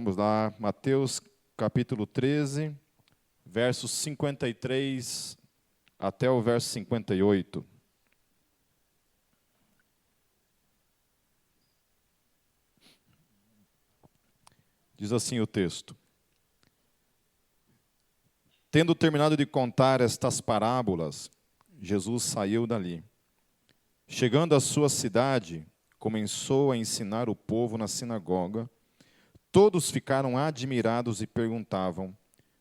Vamos lá, Mateus capítulo 13, versos 53 até o verso 58. Diz assim o texto: Tendo terminado de contar estas parábolas, Jesus saiu dali. Chegando à sua cidade, começou a ensinar o povo na sinagoga. Todos ficaram admirados e perguntavam: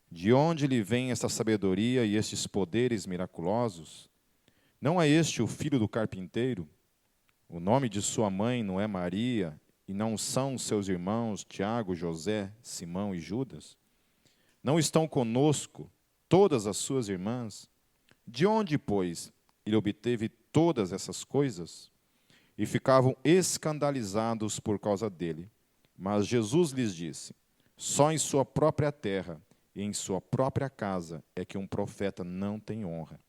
de onde lhe vem esta sabedoria e estes poderes miraculosos? Não é este o filho do carpinteiro? O nome de sua mãe não é Maria, e não são seus irmãos Tiago, José, Simão e Judas? Não estão conosco todas as suas irmãs? De onde, pois, ele obteve todas essas coisas? E ficavam escandalizados por causa dele. Mas Jesus lhes disse: só em sua própria terra e em sua própria casa é que um profeta não tem honra.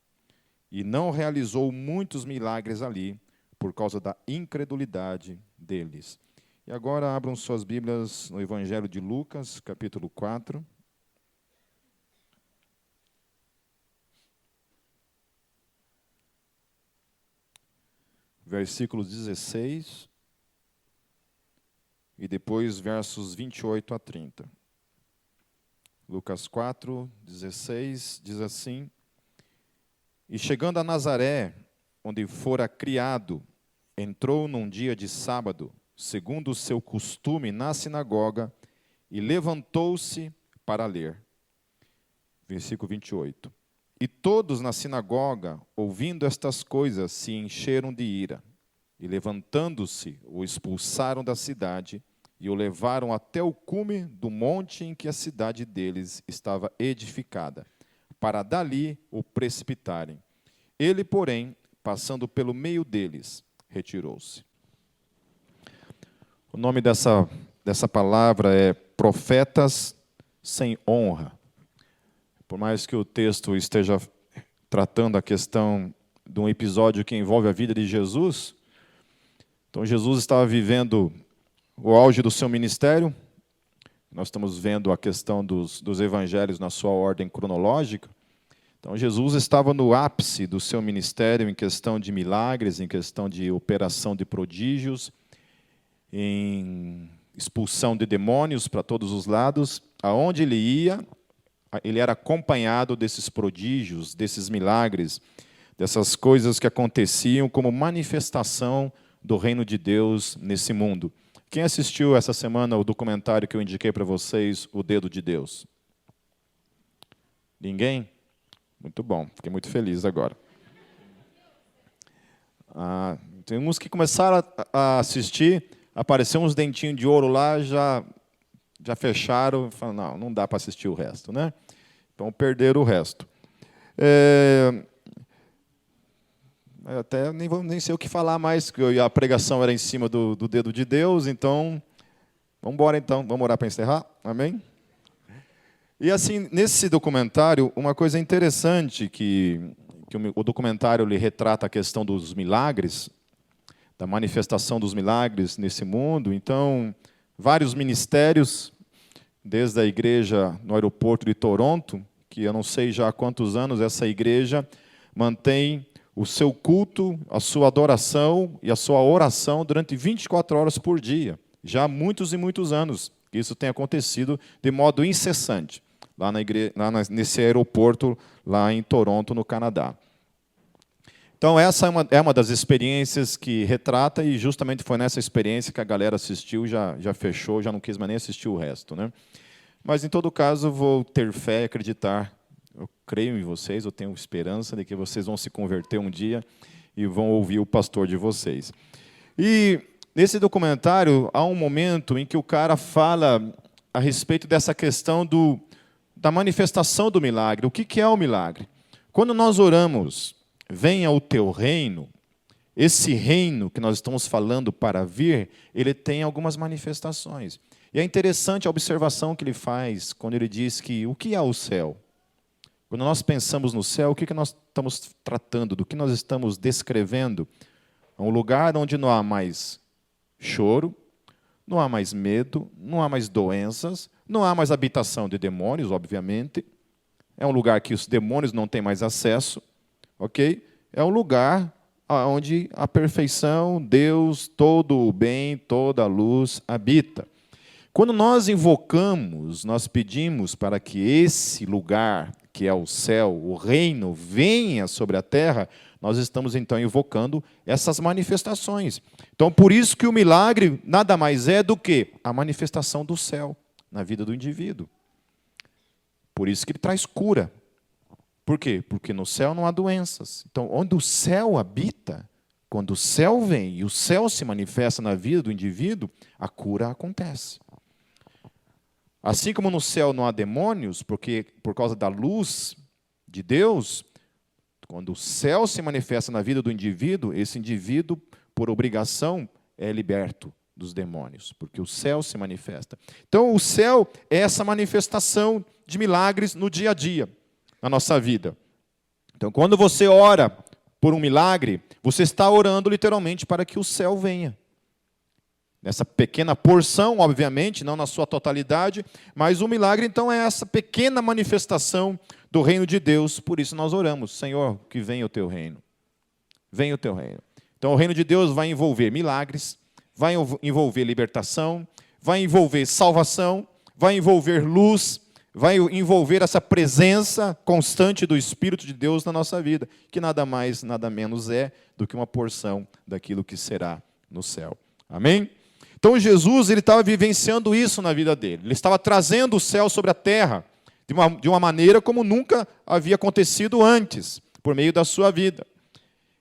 E não realizou muitos milagres ali, por causa da incredulidade deles. E agora abram suas Bíblias no Evangelho de Lucas, capítulo 4. Versículos 16 e depois versos 28 a 30. Lucas 4, 16, diz assim: E chegando a Nazaré, onde fora criado, entrou num dia de sábado, segundo o seu costume, na sinagoga, e levantou-se para ler. Versículo 28. E todos na sinagoga, ouvindo estas coisas, se encheram de ira. E levantando-se, o expulsaram da cidade e o levaram até o cume do monte em que a cidade deles estava edificada, para dali o precipitarem. Ele, porém, passando pelo meio deles, retirou-se. O nome dessa palavra é profetas sem honra. Por mais que o texto esteja tratando a questão de um episódio que envolve a vida de Jesus, então Jesus estava vivendo o auge do seu ministério. Nós estamos vendo a questão dos evangelhos na sua ordem cronológica. Então Jesus estava no ápice do seu ministério em questão de milagres, em questão de operação de prodígios, em expulsão de demônios para todos os lados. Aonde ele ia, ele era acompanhado desses prodígios, desses milagres, dessas coisas que aconteciam como manifestação do reino de Deus nesse mundo. Quem assistiu essa semana o documentário que eu indiquei para vocês, O Dedo de Deus? Ninguém? Muito bom, fiquei muito feliz agora. Tem uns que começaram a assistir, apareceu uns dentinhos de ouro lá, já fecharam, falaram, não dá para assistir o resto, né? Então perderam o resto. Até nem sei o que falar mais, porque a pregação era em cima do dedo de Deus, então, vamos embora então, vamos orar para encerrar, amém? E assim, nesse documentário, uma coisa interessante que o documentário ele retrata a questão dos milagres, da manifestação dos milagres nesse mundo. Então, vários ministérios, desde a igreja no aeroporto de Toronto, que eu não sei já há quantos anos essa igreja mantém o seu culto, a sua adoração e a sua oração durante 24 horas por dia. Já há muitos e muitos anos que isso tem acontecido de modo incessante, lá nesse aeroporto, lá em Toronto, no Canadá. Então, essa é uma das experiências que retrata, e justamente foi nessa experiência que a galera assistiu, já fechou, já não quis mais nem assistir o resto, né? Mas, em todo caso, vou ter fé e acreditar. Eu creio em vocês, eu tenho esperança de que vocês vão se converter um dia e vão ouvir o pastor de vocês. E nesse documentário, há um momento em que o cara fala a respeito dessa questão da manifestação do milagre. O que é o milagre? Quando nós oramos, venha o teu reino, esse reino que nós estamos falando para vir, ele tem algumas manifestações. E é interessante a observação que ele faz quando ele diz que o que é o céu? Quando nós pensamos no céu, o que nós estamos tratando, do que nós estamos descrevendo? É um lugar onde não há mais choro, não há mais medo, não há mais doenças, não há mais habitação de demônios, obviamente. É um lugar que os demônios não têm mais acesso, ok? É um lugar onde a perfeição, Deus, todo o bem, toda a luz habita. Quando nós invocamos, nós pedimos para que esse lugar, que é o céu, o reino, venha sobre a terra, nós estamos então invocando essas manifestações. Então, por isso que o milagre nada mais é do que a manifestação do céu na vida do indivíduo. Por isso que ele traz cura. Por quê? Porque no céu não há doenças. Então, onde o céu habita, quando o céu vem e o céu se manifesta na vida do indivíduo, a cura acontece. Assim como no céu não há demônios, porque por causa da luz de Deus, quando o céu se manifesta na vida do indivíduo, esse indivíduo, por obrigação, é liberto dos demônios, porque o céu se manifesta. Então, o céu é essa manifestação de milagres no dia a dia, na nossa vida. Então, quando você ora por um milagre, você está orando literalmente para que o céu venha. Nessa pequena porção, obviamente, não na sua totalidade, mas o milagre, então, é essa pequena manifestação do reino de Deus. Por isso nós oramos, Senhor, que venha o teu reino. Venha o teu reino. Então, o reino de Deus vai envolver milagres, vai envolver libertação, vai envolver salvação, vai envolver luz, vai envolver essa presença constante do Espírito de Deus na nossa vida, que nada mais, nada menos é do que uma porção daquilo que será no céu. Amém? Então, Jesus ele estava vivenciando isso na vida dele. Ele estava trazendo o céu sobre a terra de uma maneira como nunca havia acontecido antes, por meio da sua vida.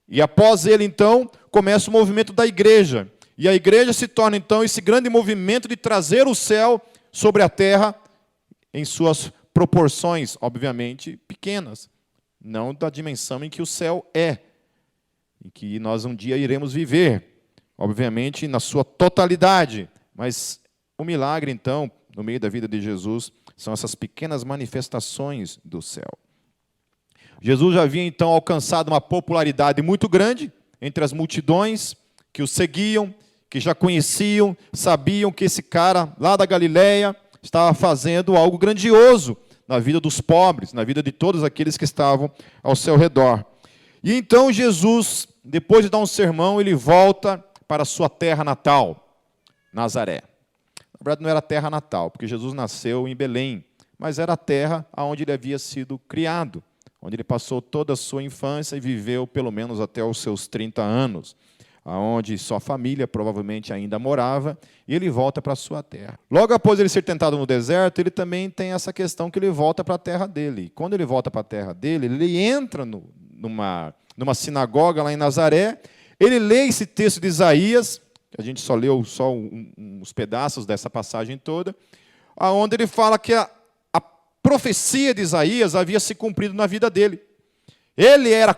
E após ele, então, começa o movimento da igreja. E a igreja se torna, então, esse grande movimento de trazer o céu sobre a terra em suas proporções, obviamente, pequenas. Não da dimensão em que o céu é, em que nós um dia iremos viver. Obviamente, na sua totalidade. Mas o milagre, então, no meio da vida de Jesus, são essas pequenas manifestações do céu. Jesus já havia, então, alcançado uma popularidade muito grande entre as multidões que o seguiam, que já conheciam, sabiam que esse cara lá da Galileia estava fazendo algo grandioso na vida dos pobres, na vida de todos aqueles que estavam ao seu redor. E então Jesus, depois de dar um sermão, ele volta para a sua terra natal, Nazaré. Na verdade, não era a terra natal, porque Jesus nasceu em Belém, mas era a terra onde ele havia sido criado, onde ele passou toda a sua infância e viveu pelo menos até os seus 30 anos, onde sua família provavelmente ainda morava, e ele volta para a sua terra. Logo após ele ser tentado no deserto, ele também tem essa questão que ele volta para a terra dele. E quando ele volta para a terra dele, ele entra numa sinagoga lá em Nazaré. Ele lê esse texto de Isaías, a gente só leu uns pedaços dessa passagem toda, onde ele fala que a profecia de Isaías havia se cumprido na vida dele. Ele era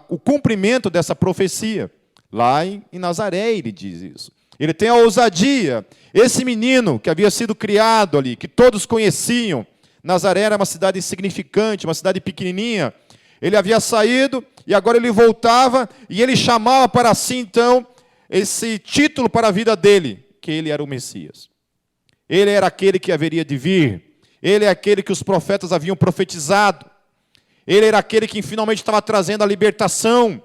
o cumprimento dessa profecia. Lá em Nazaré ele diz isso. Ele tem a ousadia. Esse menino que havia sido criado ali, que todos conheciam, Nazaré era uma cidade insignificante, uma cidade pequenininha. Ele havia saído e agora ele voltava e ele chamava para si, então, esse título para a vida dele, que ele era o Messias. Ele era aquele que haveria de vir. Ele é aquele que os profetas haviam profetizado. Ele era aquele que finalmente estava trazendo a libertação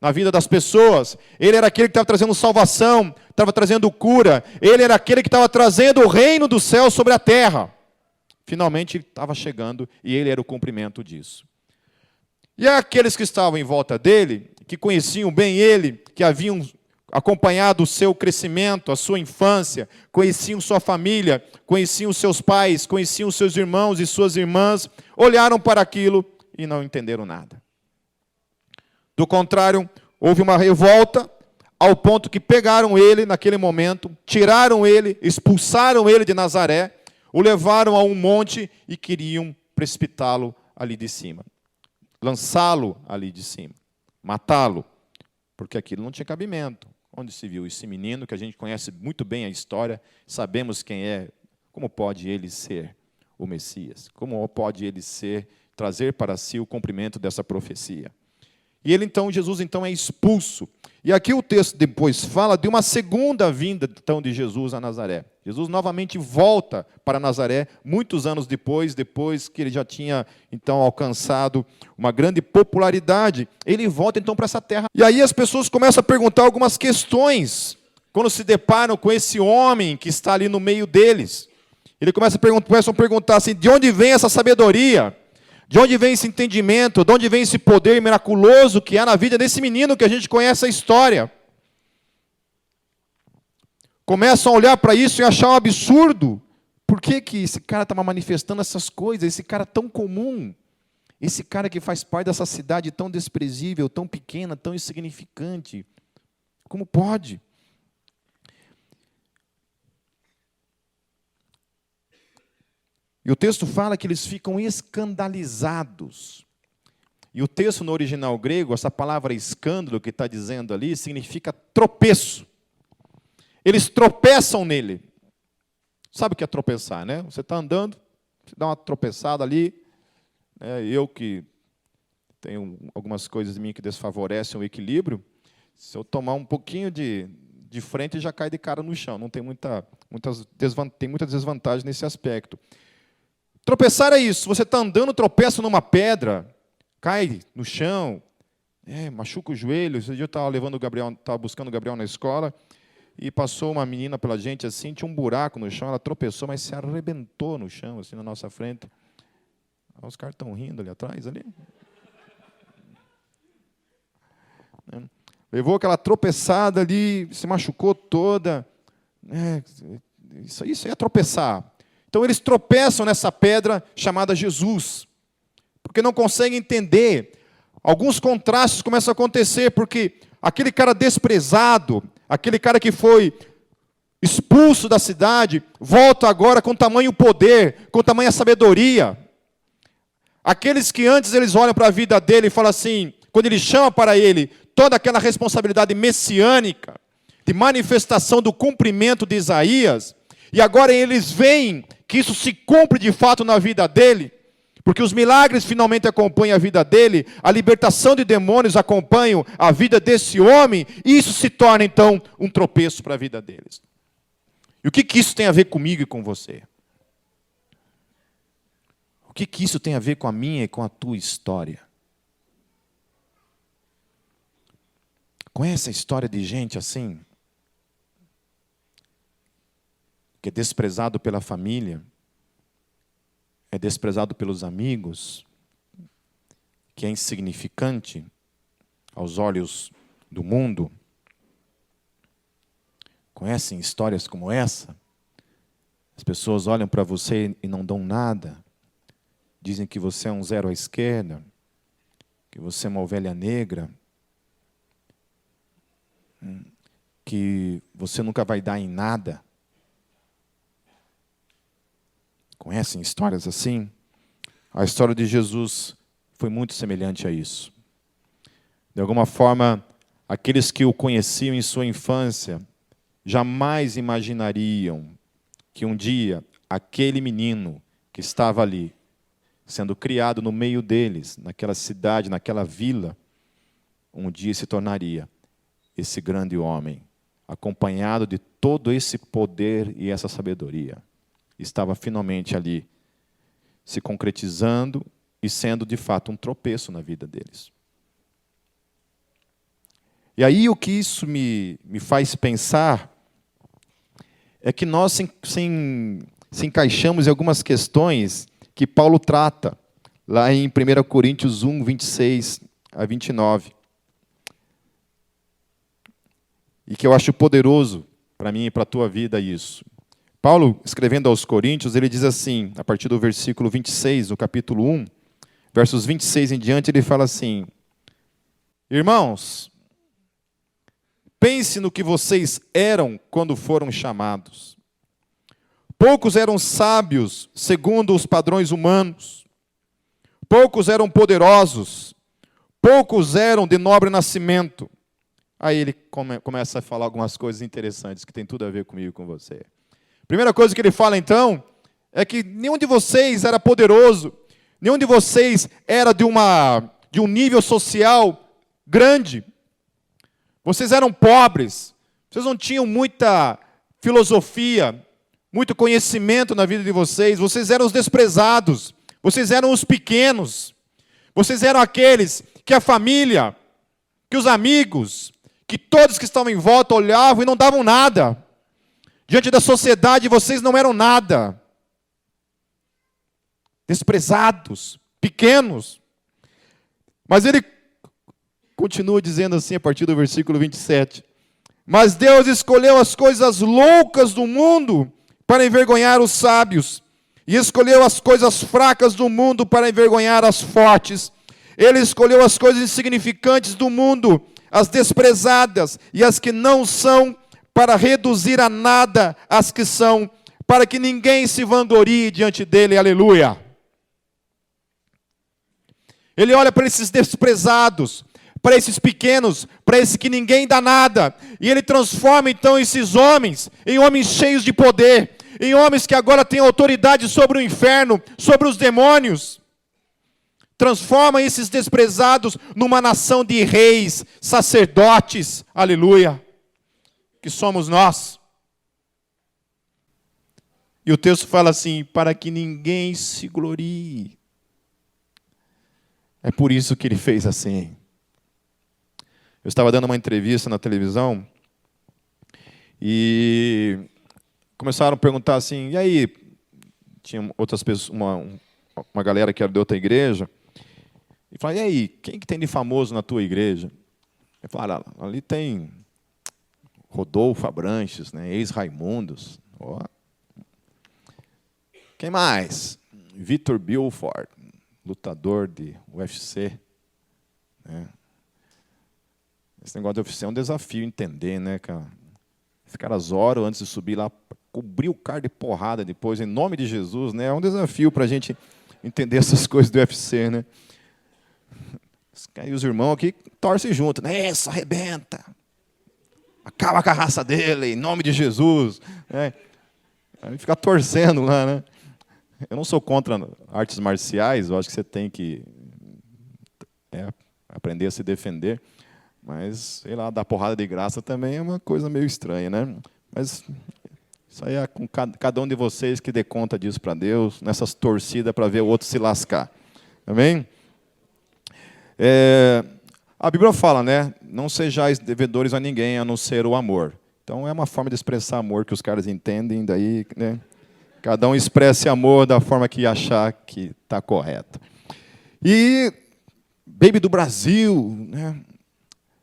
na vida das pessoas. Ele era aquele que estava trazendo salvação, estava trazendo cura. Ele era aquele que estava trazendo o reino do céu sobre a terra. Finalmente ele estava chegando e ele era o cumprimento disso. E aqueles que estavam em volta dele, que conheciam bem ele, que haviam acompanhado o seu crescimento, a sua infância, conheciam sua família, conheciam seus pais, conheciam seus irmãos e suas irmãs, olharam para aquilo e não entenderam nada. Do contrário, houve uma revolta, ao ponto que pegaram ele naquele momento, tiraram ele, expulsaram ele de Nazaré, o levaram a um monte e queriam precipitá-lo ali de cima. Lançá-lo ali de cima, matá-lo, porque aquilo não tinha cabimento. Onde se viu esse menino, que a gente conhece muito bem a história, sabemos quem é, como pode ele ser o Messias? Como pode ele trazer para si o cumprimento dessa profecia? E Jesus então é expulso. E aqui o texto depois fala de uma segunda vinda então de Jesus a Nazaré. Jesus novamente volta para Nazaré, muitos anos depois que ele já tinha então alcançado uma grande popularidade. Ele volta então para essa terra. E aí as pessoas começam a perguntar algumas questões, quando se deparam com esse homem que está ali no meio deles. Ele começam a perguntar assim, de onde vem essa sabedoria? De onde vem esse entendimento? De onde vem esse poder miraculoso que há na vida desse menino que a gente conhece a história? Começam a olhar para isso e achar um absurdo. Por que esse cara estava manifestando essas coisas? Esse cara tão comum. Esse cara que faz parte dessa cidade tão desprezível, tão pequena, tão insignificante. Como pode? E o texto fala que eles ficam escandalizados. E o texto no original grego, essa palavra escândalo que está dizendo ali, significa tropeço. Eles tropeçam nele. Sabe o que é tropeçar, né? Você está andando, você dá uma tropeçada ali. Eu que tenho algumas coisas em mim que desfavorecem o equilíbrio, se eu tomar um pouquinho de frente, já cai de cara no chão. Não tem muitas desvantagens nesse aspecto. Tropeçar é isso. Você está andando, tropeça numa pedra, cai no chão, machuca o joelho. Esse dia eu estava buscando o Gabriel na escola, e passou uma menina pela gente assim, tinha um buraco no chão, ela tropeçou, mas se arrebentou no chão, assim, na nossa frente. Os caras estão rindo ali atrás, ali. Levou aquela tropeçada ali, se machucou toda. Isso aí é tropeçar. Então eles tropeçam nessa pedra chamada Jesus, porque não conseguem entender. Alguns contrastes começam a acontecer, porque aquele cara desprezado, aquele cara que foi expulso da cidade, volta agora com tamanho poder, com tamanha sabedoria. Aqueles que antes eles olham para a vida dele e falam assim, quando ele chama para ele toda aquela responsabilidade messiânica, de manifestação do cumprimento de Isaías, e agora eles veem que isso se cumpre de fato na vida dele, porque os milagres finalmente acompanham a vida dele, a libertação de demônios acompanham a vida desse homem, e isso se torna então um tropeço para a vida deles. E o que isso tem a ver comigo e com você? O que isso tem a ver com a minha e com a tua história? Conhece a história de gente assim? Que é desprezado pela família, é desprezado pelos amigos, que é insignificante aos olhos do mundo. Conhecem histórias como essa? As pessoas olham para você e não dão nada. Dizem que você é um zero à esquerda, que você é uma ovelha negra, que você nunca vai dar em nada. Conhecem histórias assim? A história de Jesus foi muito semelhante a isso. De alguma forma, aqueles que o conheciam em sua infância jamais imaginariam que um dia aquele menino que estava ali, sendo criado no meio deles, naquela cidade, naquela vila, um dia se tornaria esse grande homem, acompanhado de todo esse poder e essa sabedoria. Estava finalmente ali, se concretizando e sendo de fato um tropeço na vida deles. E aí o que isso me faz pensar é que nós se encaixamos em algumas questões que Paulo trata, lá em 1 Coríntios 1, 26 a 29. E que eu acho poderoso para mim e para a tua vida isso. Paulo, escrevendo aos Coríntios, ele diz assim, a partir do versículo 26, do capítulo 1, versos 26 em diante, ele fala assim: irmãos, pense no que vocês eram quando foram chamados. Poucos eram sábios, segundo os padrões humanos. Poucos eram poderosos. Poucos eram de nobre nascimento. Aí ele começa a falar algumas coisas interessantes que tem tudo a ver comigo e com você. Primeira coisa que ele fala, então, é que nenhum de vocês era poderoso, nenhum de vocês era de um nível social grande. Vocês eram pobres. Vocês não tinham muita filosofia, muito conhecimento na vida de vocês. Vocês eram os desprezados. Vocês eram os pequenos. Vocês eram aqueles que a família, que os amigos, que todos que estavam em volta olhavam e não davam nada. Diante da sociedade, vocês não eram nada. Desprezados, pequenos. Mas ele continua dizendo assim, a partir do versículo 27. Mas Deus escolheu as coisas loucas do mundo para envergonhar os sábios, e escolheu as coisas fracas do mundo para envergonhar as fortes. Ele escolheu as coisas insignificantes do mundo, as desprezadas e as que não são, para reduzir a nada as que são, para que ninguém se vanglorie diante dele. Aleluia. Ele olha para esses desprezados, para esses pequenos, para esses que ninguém dá nada, e ele transforma então esses homens em homens cheios de poder, em homens que agora têm autoridade sobre o inferno, sobre os demônios. Transforma esses desprezados numa nação de reis, sacerdotes, aleluia, que somos nós. E o texto fala assim, para que ninguém se glorie. É por isso que ele fez assim. Eu estava dando uma entrevista na televisão e começaram a perguntar assim, e aí? Tinha outras pessoas, uma galera que era de outra igreja, e falaram, e aí, quem que tem de famoso na tua igreja? Eu falei, ali tem Rodolfo Abranches, né, ex-Raimundos. Ó. Quem mais? Vitor Belfort, lutador de UFC. Né? Esse negócio de UFC é um desafio entender, né, cara? Os caras oram antes de subir lá, cobrir o cara de porrada depois, em nome de Jesus, né? É um desafio para a gente entender essas coisas do UFC, né? E os irmãos aqui torcem junto, né? Isso, arrebenta. Acaba com a raça dele, em nome de Jesus. Né? A gente fica torcendo lá, né? Eu não sou contra artes marciais, eu acho que você tem que aprender a se defender. Mas, sei lá, dar porrada de graça também é uma coisa meio estranha, né? Mas isso aí é com cada um de vocês que dê conta disso para Deus, nessas torcidas para ver o outro se lascar. Amém? A Bíblia fala, né? Não sejais devedores a ninguém, a não ser o amor. Então, é uma forma de expressar amor que os caras entendem, daí, né? Cada um expresse amor da forma que achar que está correta. E, Baby do Brasil, né?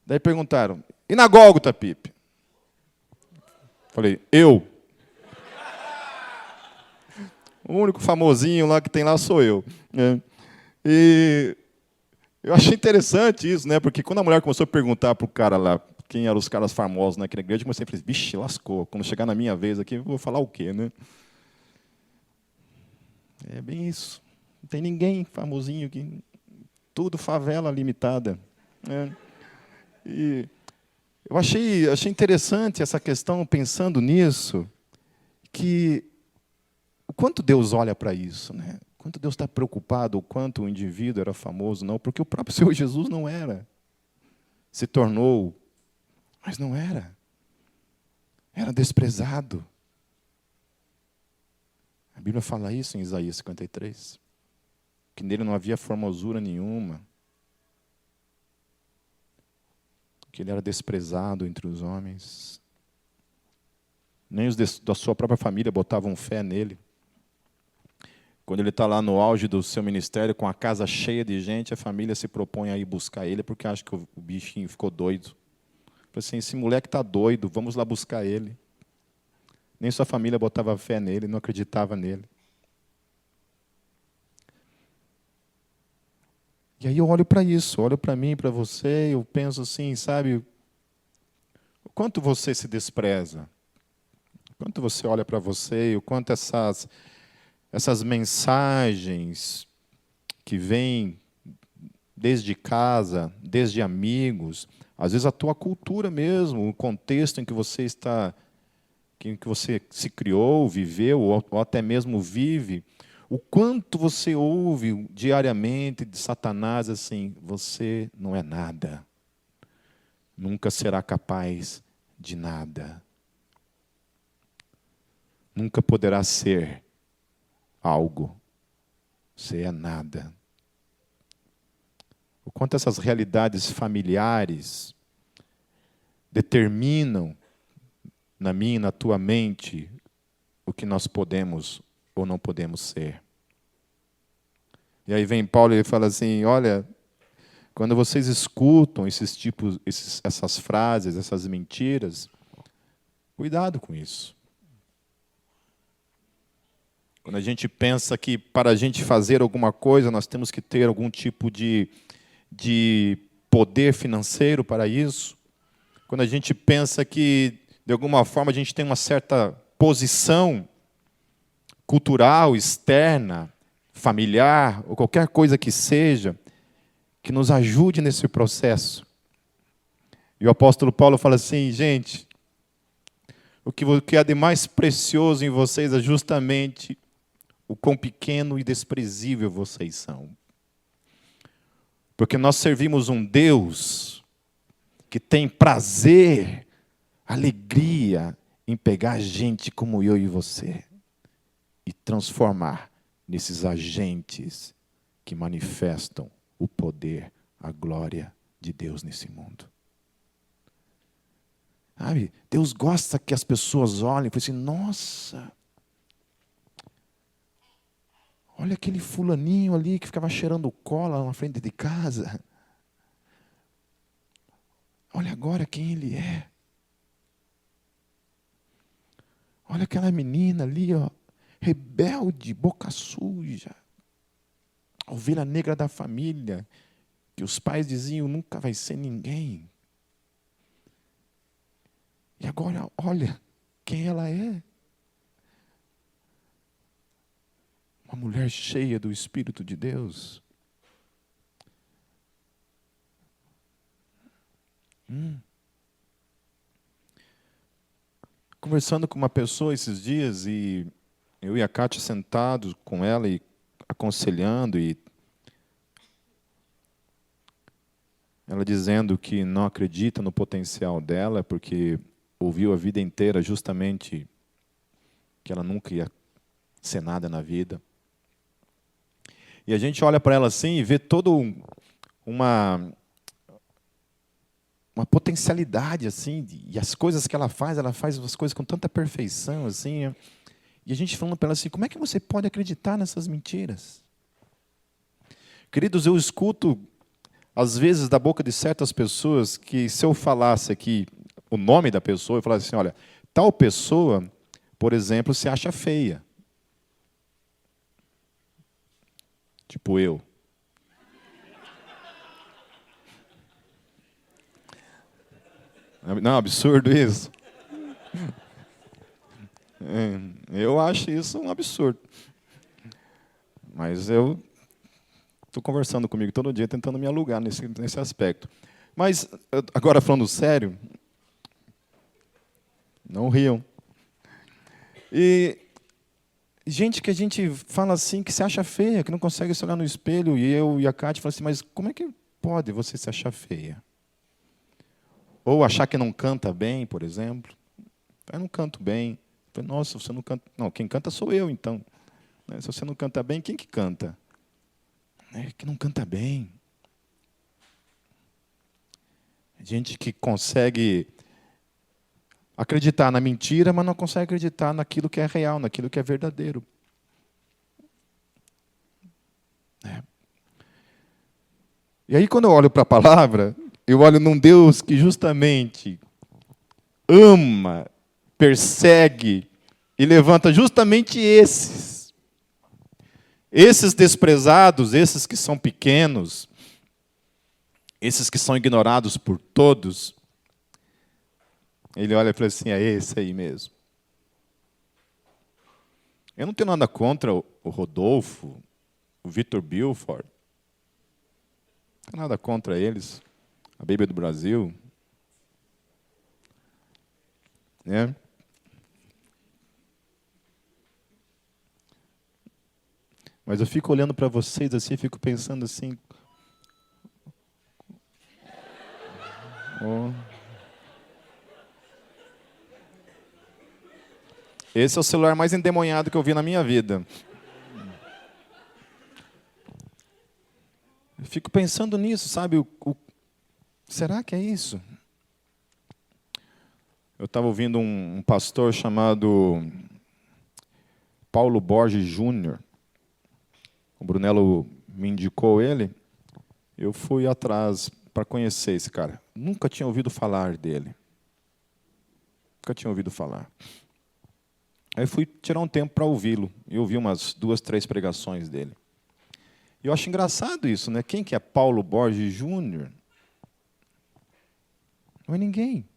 Daí perguntaram, e na Gólgota, Pipe? Falei, eu. O único famosinho lá que tem lá sou eu. Né? E eu achei interessante isso, né? Porque quando a mulher começou a perguntar para o cara lá, quem eram os caras famosos naquela igreja, eu comecei a falar, vixe, lascou. Quando chegar na minha vez aqui, eu vou falar o quê, né? É bem isso. Não tem ninguém famosinho aqui. Tudo favela limitada. Né? E eu achei interessante essa questão, pensando nisso, que o quanto Deus olha para isso, né? O quanto Deus está preocupado, o quanto o indivíduo era famoso, não, porque o próprio Senhor Jesus não era. Se tornou, mas não era. Era desprezado. A Bíblia fala isso em Isaías 53, que nele não havia formosura nenhuma, que ele era desprezado entre os homens. Nem os da sua própria família botavam fé nele. Quando ele está lá no auge do seu ministério, com a casa cheia de gente, a família se propõe a ir buscar ele, porque acha que o bichinho ficou doido. Falei assim, esse moleque está doido, vamos lá buscar ele. Nem sua família botava fé nele, não acreditava nele. E aí eu olho para isso, olho para mim, para você, eu penso assim, sabe, o quanto você se despreza, o quanto você olha para você, o quanto essas mensagens que vêm desde casa, desde amigos, às vezes a tua cultura mesmo, o contexto em que você está, em que você se criou, viveu, ou até mesmo vive, o quanto você ouve diariamente de Satanás assim, você não é nada, nunca será capaz de nada. Nunca poderá ser algo. Você é nada. O quanto essas realidades familiares determinam na minha e na tua mente o que nós podemos ou não podemos ser. E aí vem Paulo e ele fala assim, olha, quando vocês escutam essas frases, essas mentiras, cuidado com isso. Quando a gente pensa que para a gente fazer alguma coisa, nós temos que ter algum tipo de poder financeiro para isso. Quando a gente pensa que, de alguma forma, a gente tem uma certa posição cultural, externa, familiar, ou qualquer coisa que seja, que nos ajude nesse processo. E o apóstolo Paulo fala assim, gente, o que há de mais precioso em vocês é justamente o quão pequeno e desprezível vocês são. Porque nós servimos um Deus que tem prazer, alegria em pegar gente como eu e você e transformar nesses agentes que manifestam o poder, a glória de Deus nesse mundo. Sabe? Deus gosta que as pessoas olhem e falem assim, nossa, olha aquele fulaninho ali que ficava cheirando cola na frente de casa. Olha agora quem ele é. Olha aquela menina ali, ó, rebelde, boca suja. A ovelha negra da família, que os pais diziam, nunca vai ser ninguém. E agora, olha quem ela é. Uma mulher cheia do Espírito de Deus. Conversando com uma pessoa esses dias, e eu e a Kátia sentados com ela e aconselhando, e ela dizendo que não acredita no potencial dela, porque ouviu a vida inteira justamente que ela nunca ia ser nada na vida. E a gente olha para ela assim e vê toda uma potencialidade assim, e as coisas que ela faz as coisas com tanta perfeição assim. E a gente falando para ela assim, como é que você pode acreditar nessas mentiras? Queridos, eu escuto às vezes da boca de certas pessoas que se eu falasse aqui o nome da pessoa, eu falasse assim, olha, tal pessoa, por exemplo, se acha feia. Tipo eu. Não, absurdo isso. Eu acho isso um absurdo. Mas eu estou conversando comigo todo dia, tentando me alugar nesse aspecto. Mas, agora falando sério, não riam. E gente que a gente fala assim, que se acha feia, que não consegue se olhar no espelho, e eu e a Kátia falam assim, mas como é que pode você se achar feia? Ou achar que não canta bem, por exemplo. Eu não canto bem. Eu falei, nossa, você não canta. Não, quem canta sou eu, então. Se você não canta bem, quem que canta? Que não canta bem. Gente que consegue acreditar na mentira, mas não consegue acreditar naquilo que é real, naquilo que é verdadeiro. E aí, quando eu olho para a palavra, eu olho num Deus que justamente ama, persegue e levanta justamente esses desprezados, esses que são pequenos, esses que são ignorados por todos. Ele olha e fala assim, é esse aí mesmo. Eu não tenho nada contra o Rodolfo, o Vitor Bilford. Não tenho nada contra eles. A Bíblia do Brasil. Né? Mas eu fico olhando para vocês assim, fico pensando assim. Oh. Esse é o celular mais endemoniado que eu vi na minha vida. Eu fico pensando nisso, sabe? Será que é isso? Eu estava ouvindo um pastor chamado Paulo Borges Júnior. O Brunello me indicou ele. Eu fui atrás para conhecer esse cara. Nunca tinha ouvido falar dele. Nunca tinha ouvido falar. Aí fui tirar um tempo para ouvi-lo. E ouvi umas 2, 3 pregações dele. E eu acho engraçado isso, né? Quem que é Paulo Borges Júnior? Não é ninguém.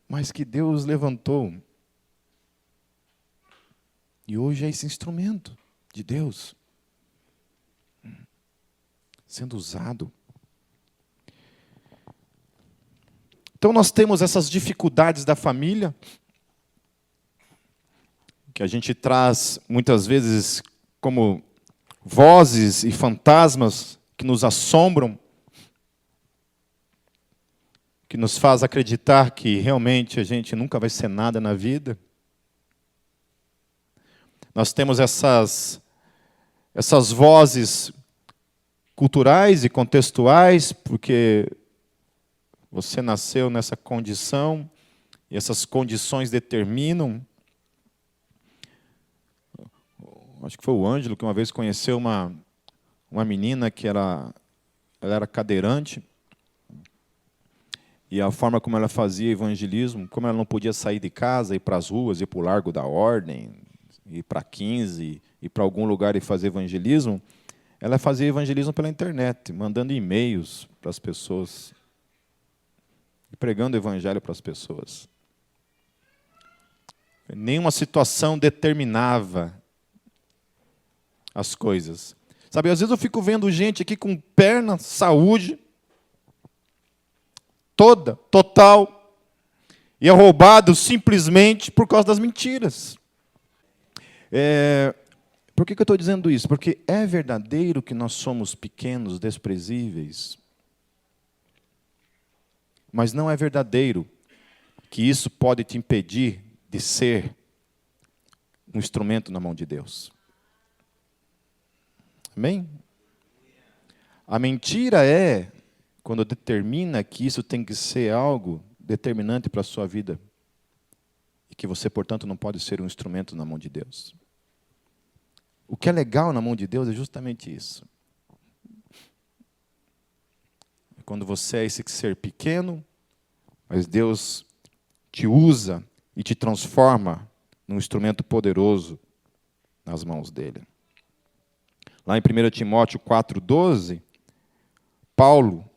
Mas que Deus levantou. E hoje é esse instrumento de Deus sendo usado. Então nós temos essas dificuldades da família, que a gente traz muitas vezes como vozes e fantasmas que nos assombram, que nos faz acreditar que realmente a gente nunca vai ser nada na vida. Nós temos essas vozes culturais e contextuais, porque você nasceu nessa condição, e essas condições determinam. Acho que foi o Ângelo que uma vez conheceu uma menina que ela era cadeirante, e a forma como ela fazia evangelismo, como ela não podia sair de casa, ir para as ruas, ir para o Largo da Ordem, ir para 15, ir para algum lugar e fazer evangelismo, ela fazia evangelismo pela internet, mandando e-mails para as pessoas, e pregando o evangelho para as pessoas. Nenhuma situação determinava as coisas. Sabe, às vezes eu fico vendo gente aqui com perna, saúde, toda, total, e é roubado simplesmente por causa das mentiras. Por que eu estou dizendo isso? Porque é verdadeiro que nós somos pequenos, desprezíveis, mas não é verdadeiro que isso pode te impedir de ser um instrumento na mão de Deus. Amém? A mentira é quando determina que isso tem que ser algo determinante para a sua vida e que você, portanto, não pode ser um instrumento na mão de Deus. O que é legal na mão de Deus é justamente isso. Quando você é esse ser pequeno, mas Deus te usa e te transforma num instrumento poderoso nas mãos dele. Lá em 1 Timóteo 4,12, Paulo,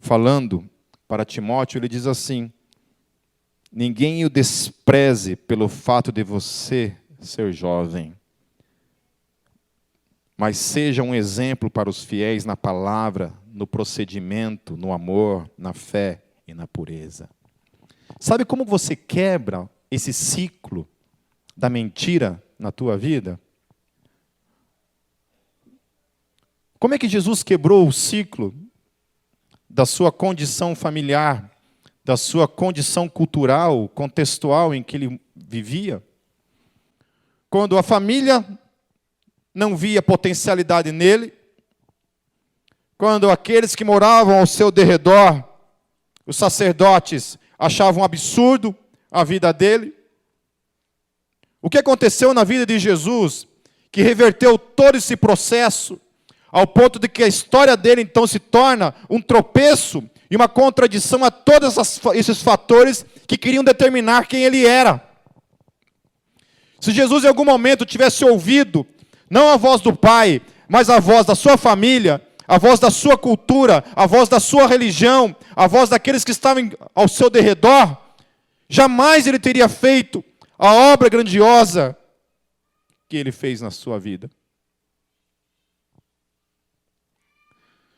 falando para Timóteo, ele diz assim: ninguém o despreze pelo fato de você ser jovem, mas seja um exemplo para os fiéis na palavra, no procedimento, no amor, na fé e na pureza. Sabe como você quebra esse ciclo da mentira na tua vida? Como é que Jesus quebrou o ciclo da sua condição familiar, da sua condição cultural, contextual em que ele vivia? Quando a família não via potencialidade nele, quando aqueles que moravam ao seu derredor, os sacerdotes, achavam absurdo a vida dele. O que aconteceu na vida de Jesus, que reverteu todo esse processo, ao ponto de que a história dele então se torna um tropeço e uma contradição a todos esses fatores que queriam determinar quem ele era. Se Jesus em algum momento tivesse ouvido, não a voz do Pai, mas a voz da sua família, a voz da sua cultura, a voz da sua religião, a voz daqueles que estavam ao seu derredor, jamais ele teria feito a obra grandiosa que ele fez na sua vida.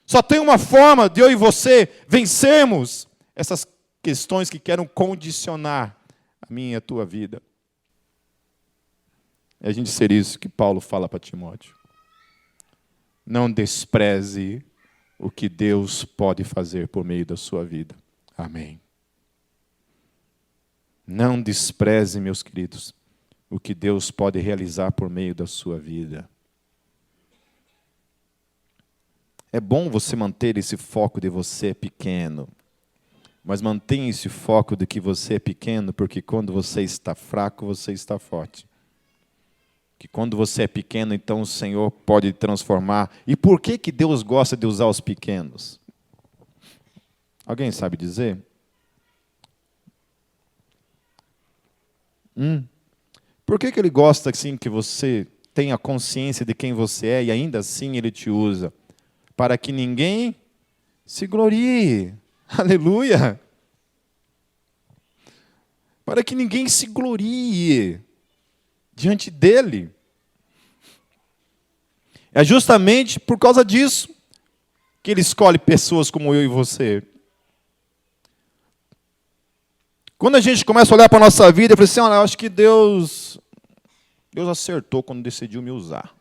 Só tem uma forma de eu e você vencermos essas questões que querem condicionar a minha e a tua vida. É a gente ser isso que Paulo fala para Timóteo. Não despreze o que Deus pode fazer por meio da sua vida. Amém. Não despreze, meus queridos, o que Deus pode realizar por meio da sua vida. É bom você manter esse foco de você é pequeno, mas mantenha esse foco de que você é pequeno, porque quando você está fraco, você está forte. Que quando você é pequeno, então o Senhor pode transformar. E por que que Deus gosta de usar os pequenos? Alguém sabe dizer? Por que que Ele gosta assim que você tenha consciência de quem você é e ainda assim Ele te usa? Para que ninguém se glorie. Aleluia! Para que ninguém se glorie diante dEle. É justamente por causa disso que Ele escolhe pessoas como eu e você. Quando a gente começa a olhar para a nossa vida, eu falo assim, olha, eu acho que Deus acertou quando decidiu me usar.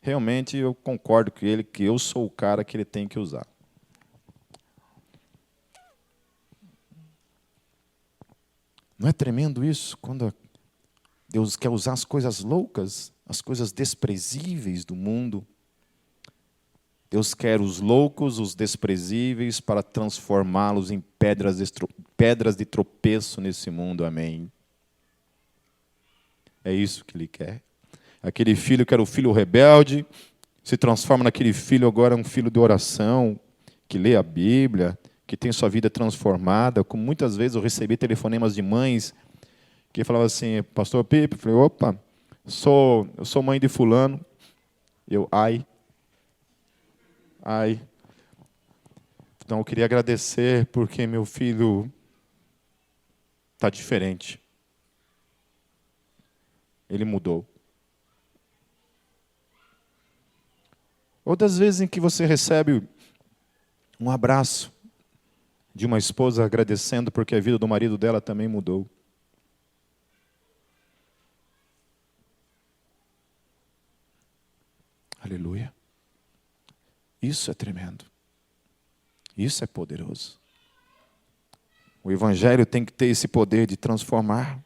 Realmente eu concordo com Ele que eu sou o cara que Ele tem que usar. Não é tremendo isso? Quando Deus quer usar as coisas loucas, as coisas desprezíveis do mundo. Deus quer os loucos, os desprezíveis, para transformá-los em pedras de tropeço nesse mundo. Amém. É isso que Ele quer. Aquele filho que era o filho rebelde, se transforma naquele filho agora um filho de oração, que lê a Bíblia, que tem sua vida transformada. Como muitas vezes eu recebi telefonemas de mães que falavam assim, pastor Pipe, eu falei, opa, eu sou mãe de fulano. Ai. Então eu queria agradecer porque meu filho está diferente. Ele mudou. Ou das vezes em que você recebe um abraço de uma esposa agradecendo porque a vida do marido dela também mudou. Aleluia. Isso é tremendo. Isso é poderoso. O Evangelho tem que ter esse poder de transformar.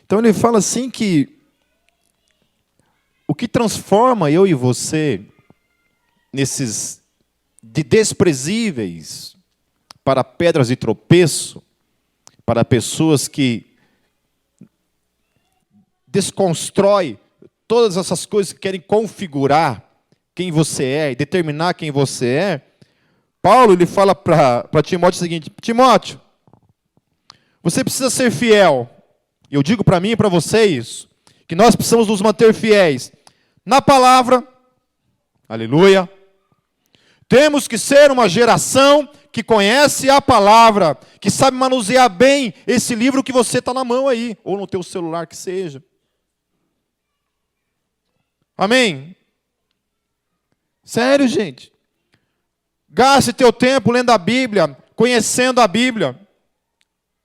Então ele fala assim que o que transforma eu e você nesses de desprezíveis para pedras de tropeço, para pessoas que desconstrói todas essas coisas que querem configurar quem você é e determinar quem você é. Paulo ele fala para Timóteo o seguinte, Timóteo, você precisa ser fiel. Eu digo para mim e para você isso, que nós precisamos nos manter fiéis na palavra, aleluia. Temos que ser uma geração que conhece a palavra, que sabe manusear bem esse livro que você está na mão aí, ou no teu celular que seja. Amém? Sério, gente. Gaste teu tempo lendo a Bíblia, conhecendo a Bíblia.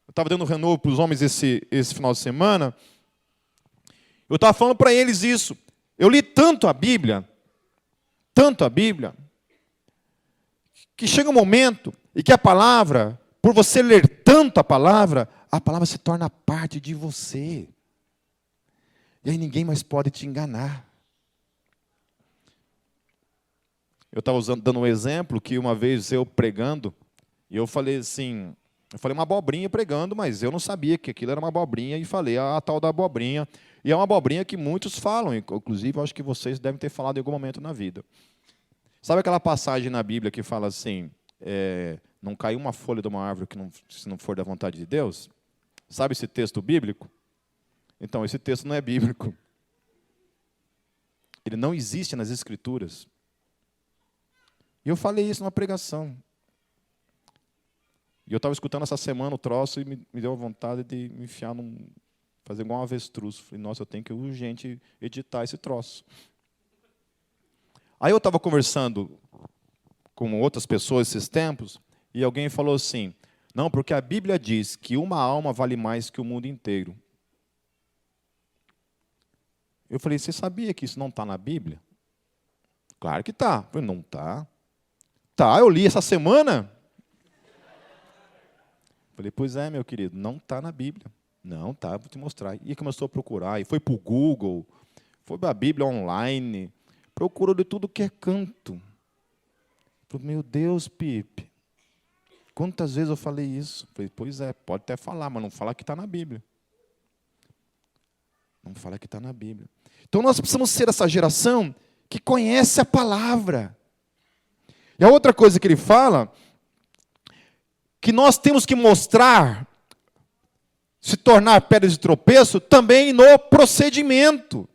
Eu estava dando renovo para os homens esse final de semana. Eu estava falando para eles isso. Eu li tanto a Bíblia, que chega um momento em que a palavra, por você ler tanto a palavra se torna parte de você. E aí ninguém mais pode te enganar. Eu estava dando um exemplo que uma vez eu pregando, e eu falei assim, uma abobrinha pregando, mas eu não sabia que aquilo era uma abobrinha, e falei a tal da abobrinha, e é uma abobrinha que muitos falam, inclusive eu acho que vocês devem ter falado em algum momento na vida. Sabe aquela passagem na Bíblia que fala assim, não cai uma folha de uma árvore que se não for da vontade de Deus? Sabe esse texto bíblico? Então, esse texto não é bíblico. Ele não existe nas Escrituras. E eu falei isso numa pregação. E eu estava escutando essa semana o troço e me deu a vontade de me enfiar fazer igual um avestruz. Falei, nossa, eu tenho que urgente editar esse troço. Aí eu estava conversando com outras pessoas esses tempos, e alguém falou assim, não, porque a Bíblia diz que uma alma vale mais que o mundo inteiro. Eu falei, você sabia que isso não está na Bíblia? Claro que está. Eu falei, não está. Tá, eu li essa semana. Falei, pois é, meu querido, não está na Bíblia. Não está, vou te mostrar. E começou a procurar, e foi para o Google, foi para a Bíblia online, procurou de tudo que é canto. Falei, meu Deus, Pipe, quantas vezes eu falei isso? Falei, pois é, pode até falar, mas não fala que está na Bíblia. Não fala que está na Bíblia. Então nós precisamos ser essa geração que conhece a palavra. E a outra coisa que ele fala, que nós temos que mostrar, se tornar pedra de tropeço, também no procedimento.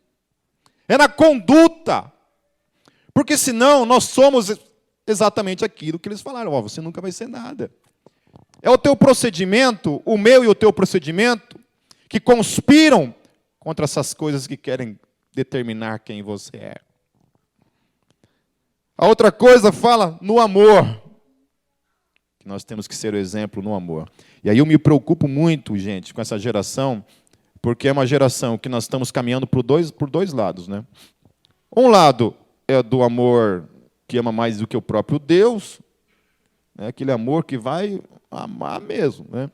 É na conduta. Porque senão nós somos exatamente aquilo que eles falaram. Oh, você nunca vai ser nada. É o teu procedimento, o meu e o teu procedimento, que conspiram contra essas coisas que querem determinar quem você é. A outra coisa fala no amor. Que nós temos que ser o exemplo no amor. E aí eu me preocupo muito, gente, com essa geração, porque é uma geração que nós estamos caminhando por dois lados, né? Um lado é do amor que ama mais do que o próprio Deus, né? Aquele amor que vai amar mesmo, né?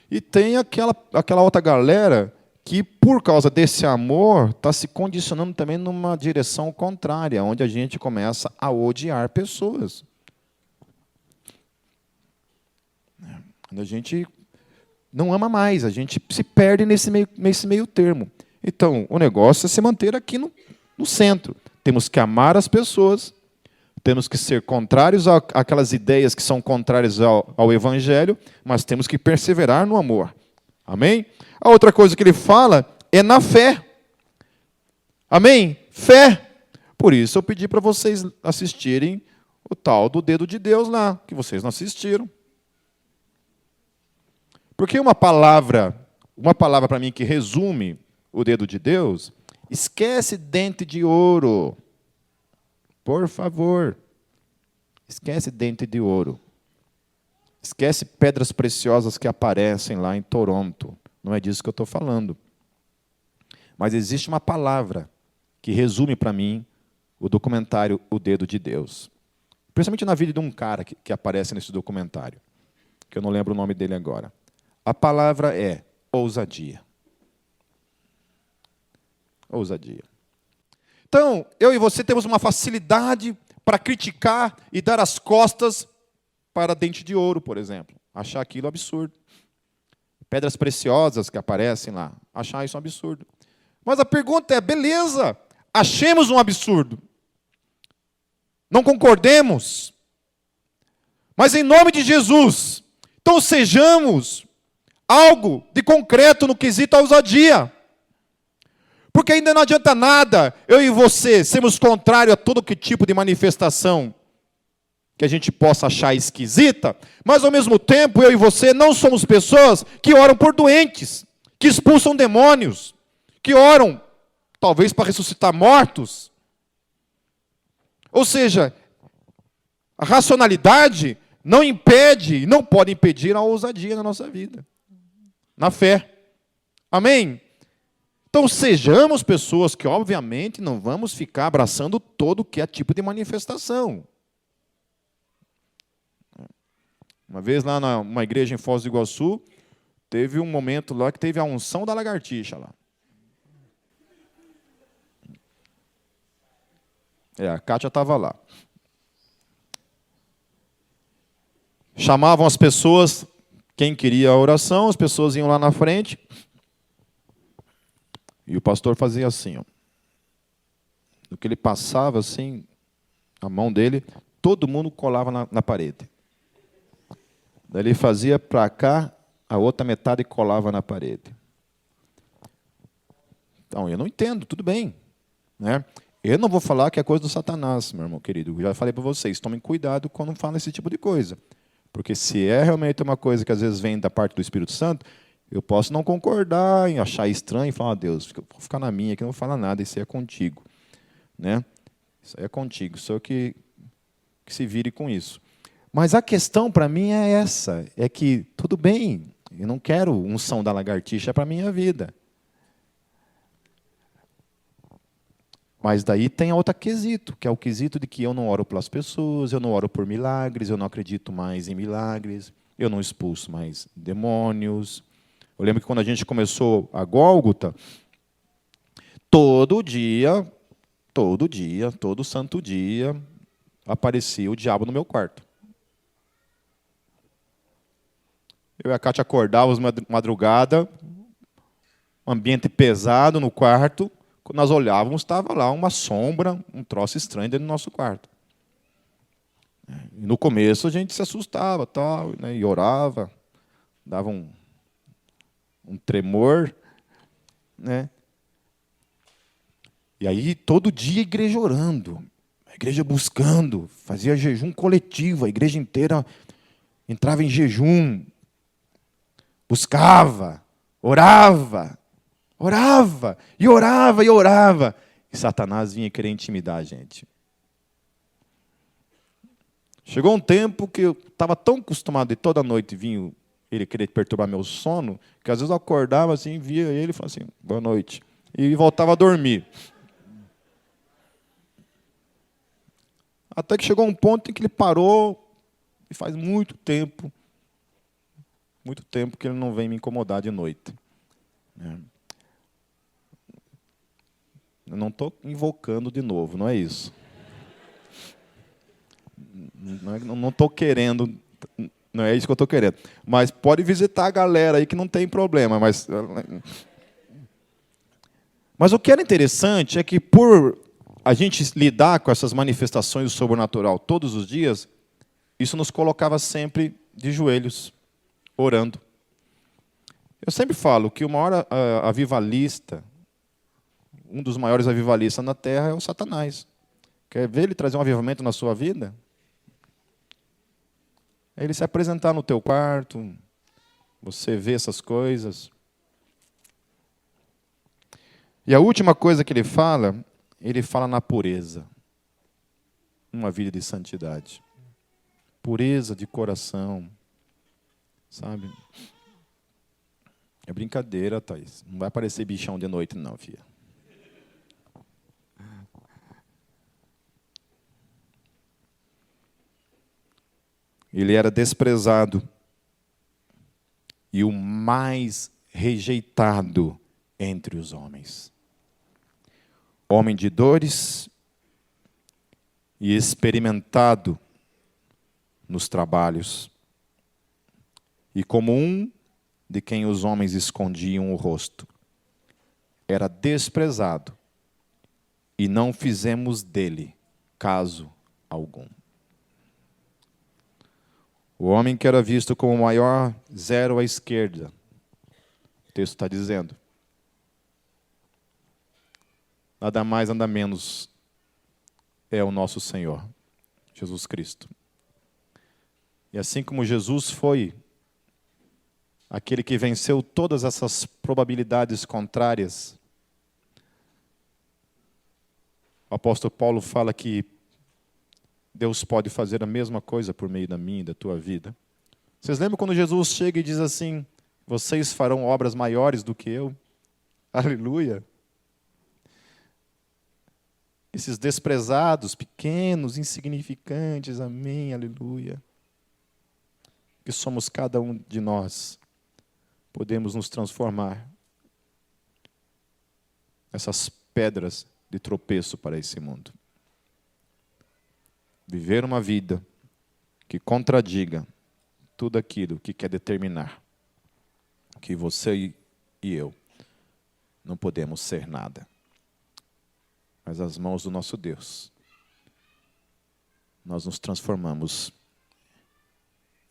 E tem aquela outra galera que, por causa desse amor, está se condicionando também numa direção contrária, onde a gente começa a odiar pessoas. A gente não ama mais, a gente se perde nesse meio termo. Então, o negócio é se manter aqui no centro. Temos que amar as pessoas, temos que ser contrários àquelas ideias que são contrárias ao Evangelho, mas temos que perseverar no amor. Amém? A outra coisa que ele fala é na fé. Amém? Fé. Por isso eu pedi para vocês assistirem o tal do dedo de Deus lá, que vocês não assistiram. Porque uma palavra para mim que resume o dedo de Deus, esquece dente de ouro. Por favor. Esquece dente de ouro. Esquece pedras preciosas que aparecem lá em Toronto. Não é disso que eu estou falando. Mas existe uma palavra que resume para mim o documentário O Dedo de Deus. Principalmente na vida de um cara que aparece nesse documentário, que eu não lembro o nome dele agora. A palavra é ousadia. Ousadia. Então, eu e você temos uma facilidade para criticar e dar as costas para dente de ouro, por exemplo. Achar aquilo absurdo. Pedras preciosas que aparecem lá. Achar isso um absurdo. Mas a pergunta é, beleza, achemos um absurdo. Não concordemos. Mas em nome de Jesus, então sejamos algo de concreto no quesito ousadia. Porque ainda não adianta nada eu e você sermos contrários a todo que tipo de manifestação que a gente possa achar esquisita, mas ao mesmo tempo eu e você não somos pessoas que oram por doentes, que expulsam demônios, que oram talvez para ressuscitar mortos. Ou seja, a racionalidade não impede, não pode impedir a ousadia na nossa vida. Na fé. Amém? Então, sejamos pessoas que, obviamente, não vamos ficar abraçando todo que é tipo de manifestação. Uma vez lá numa igreja em Foz do Iguaçu, teve um momento lá que teve a unção da lagartixa lá. A Kátia estava lá. Chamavam as pessoas, quem queria a oração, as pessoas iam lá na frente. E o pastor fazia assim, ó. No que ele passava assim, a mão dele, todo mundo colava na parede. Daí ele fazia para cá, a outra metade colava na parede. Então, eu não entendo, tudo bem, né? Eu não vou falar que é coisa do Satanás, meu irmão querido. Eu já falei para vocês, tomem cuidado quando falam esse tipo de coisa. Porque se é realmente uma coisa que às vezes vem da parte do Espírito Santo, eu posso não concordar, achar estranho e falar, Deus, vou ficar na minha, que não vou falar nada, isso aí é contigo. Né? Isso aí é contigo, sou eu que se vire com isso. Mas a questão para mim é essa, é que, tudo bem, eu não quero unção da lagartixa para a minha vida. Mas daí tem a outra quesito, que é o quesito de que eu não oro pelas pessoas, eu não oro por milagres, eu não acredito mais em milagres. eu não expulso mais demônios. Eu lembro que quando a gente começou a Gólgota, todo santo dia, aparecia o diabo no meu quarto. Eu e a Cátia acordávamos madrugada, um ambiente pesado no quarto. Quando nós olhávamos, estava lá uma sombra, um troço estranho dentro do nosso quarto. E no começo a gente se assustava, tal, né, e orava, dava um tremor, né? E aí todo dia a igreja orando, a igreja buscando, fazia jejum coletivo, a igreja inteira entrava em jejum, buscava, orava, e orava. E Satanás vinha querer intimidar a gente. Chegou um tempo que eu estava tão acostumado de toda noite vinha ele querer perturbar meu sono, que às vezes eu acordava assim, via ele e falava assim, boa noite, e voltava a dormir. Até que chegou um ponto em que ele parou, e faz muito tempo que ele não vem me incomodar de noite. Eu não estou invocando de novo, não é isso. Não estou querendo, não é isso que eu estou querendo. Mas pode visitar a galera aí que não tem problema. Mas o que era interessante é que por a gente lidar com essas manifestações do sobrenatural todos os dias, isso nos colocava sempre de joelhos, orando. Eu sempre falo que o maior avivalista, um dos maiores avivalistas na Terra é o Satanás. Quer ver ele trazer um avivamento na sua vida? É ele se apresentar no teu quarto, você vê essas coisas. E a última coisa que ele fala na pureza. Uma vida de santidade. Pureza de coração. Sabe? É brincadeira, Thaís. Não vai aparecer bichão de noite, não, filha. Ele era desprezado e o mais rejeitado entre os homens. Homem de dores e experimentado nos trabalhos. E como um de quem os homens escondiam o rosto. Era desprezado e não fizemos dele caso algum. O homem que era visto como o maior zero à esquerda, o texto está dizendo, nada mais, nada menos é o nosso Senhor, Jesus Cristo. E assim como Jesus foi aquele que venceu todas essas probabilidades contrárias, o apóstolo Paulo fala que Deus pode fazer a mesma coisa por meio da minha e da tua vida. Vocês lembram quando Jesus chega e diz assim, vocês farão obras maiores do que eu? Aleluia! Esses desprezados, pequenos, insignificantes, amém, aleluia. Que somos cada um de nós, podemos nos transformar nessas pedras de tropeço para esse mundo. Viver uma vida que contradiga tudo aquilo que quer determinar que você e eu não podemos ser nada. Mas as mãos do nosso Deus, nós nos transformamos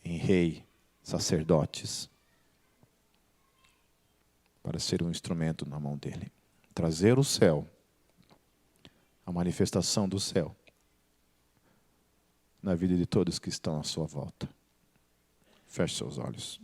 em rei, sacerdotes, para ser um instrumento na mão dele. Trazer o céu, a manifestação do céu, na vida de todos que estão à sua volta. Feche seus olhos.